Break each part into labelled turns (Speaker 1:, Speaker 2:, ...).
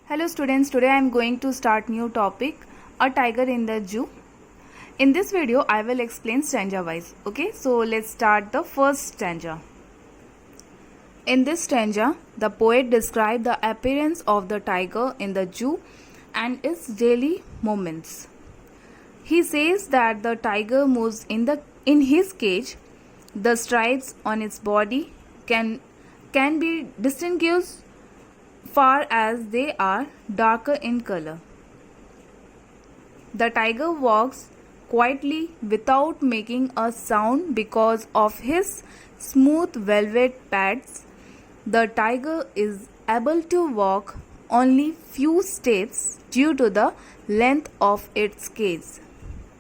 Speaker 1: Hello students, today I am going to start new topic, a tiger in the zoo. In this video I will explain stanza wise. Okay, so let's start the first stanza. In this stanza, the poet describes the appearance of the tiger in the zoo and its daily movements. He says that the tiger moves in his cage. The stripes on its body can be distinguished far as they are darker in color. The tiger walks quietly without making a sound because of his smooth velvet pads. The tiger is able to walk only few steps due to the length of its cage.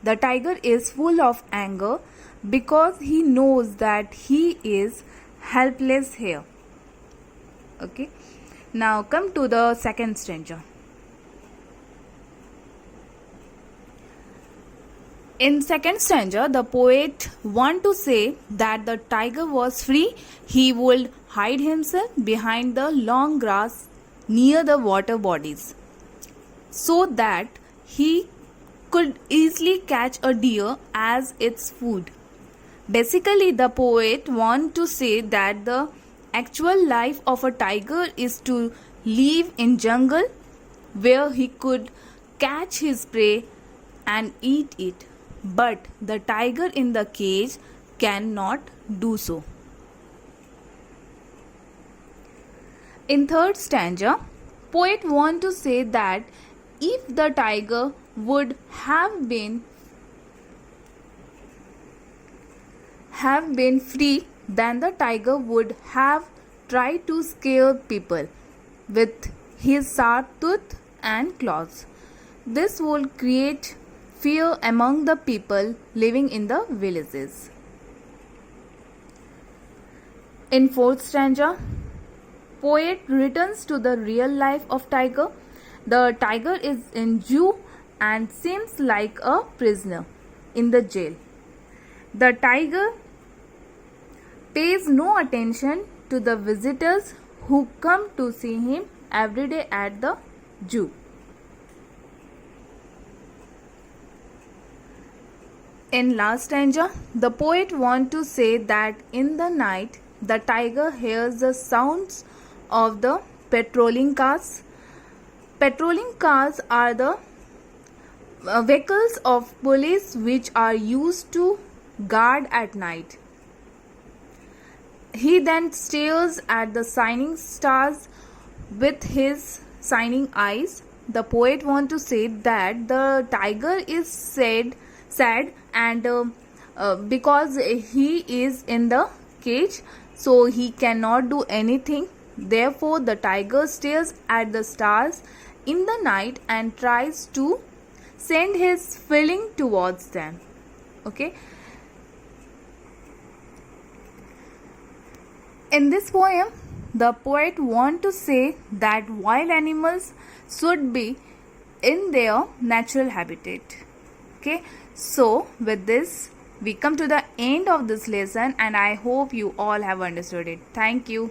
Speaker 1: The tiger is full of anger because he knows that he is helpless here. Okay. Now come to the second stanza. In second stanza, the poet want to say that the tiger was free. He would hide himself behind the long grass near the water bodies so that he could easily catch a deer as its food. Basically, the poet want to say that the actual life of a tiger is to live in jungle where he could catch his prey and eat it, but the tiger in the cage cannot do so. In third stanza, poet want to say that if the tiger would have been free, then the tiger would have tried to scare people with his sharp tooth and claws. This would create fear among the people living in the villages. In fourth stanza, poet returns to the real life of tiger. The tiger is in zoo and seems like a prisoner in the jail. The tiger pays no attention to the visitors who come to see him every day at the zoo. In last stanza, the poet wants to say that in the night, the tiger hears the sounds of the patrolling cars. Patrolling cars are the vehicles of police which are used to guard at night. He then stares at the shining stars with his shining eyes. The poet wants to say that the tiger is sad and because he is in the cage, so he cannot do anything. Therefore, the tiger stares at the stars in the night and tries to send his feeling towards them. Okay. In this poem, the poet wants to say that wild animals should be in their natural habitat. Okay, so with this, we come to the end of this lesson and I hope you all have understood it. Thank you.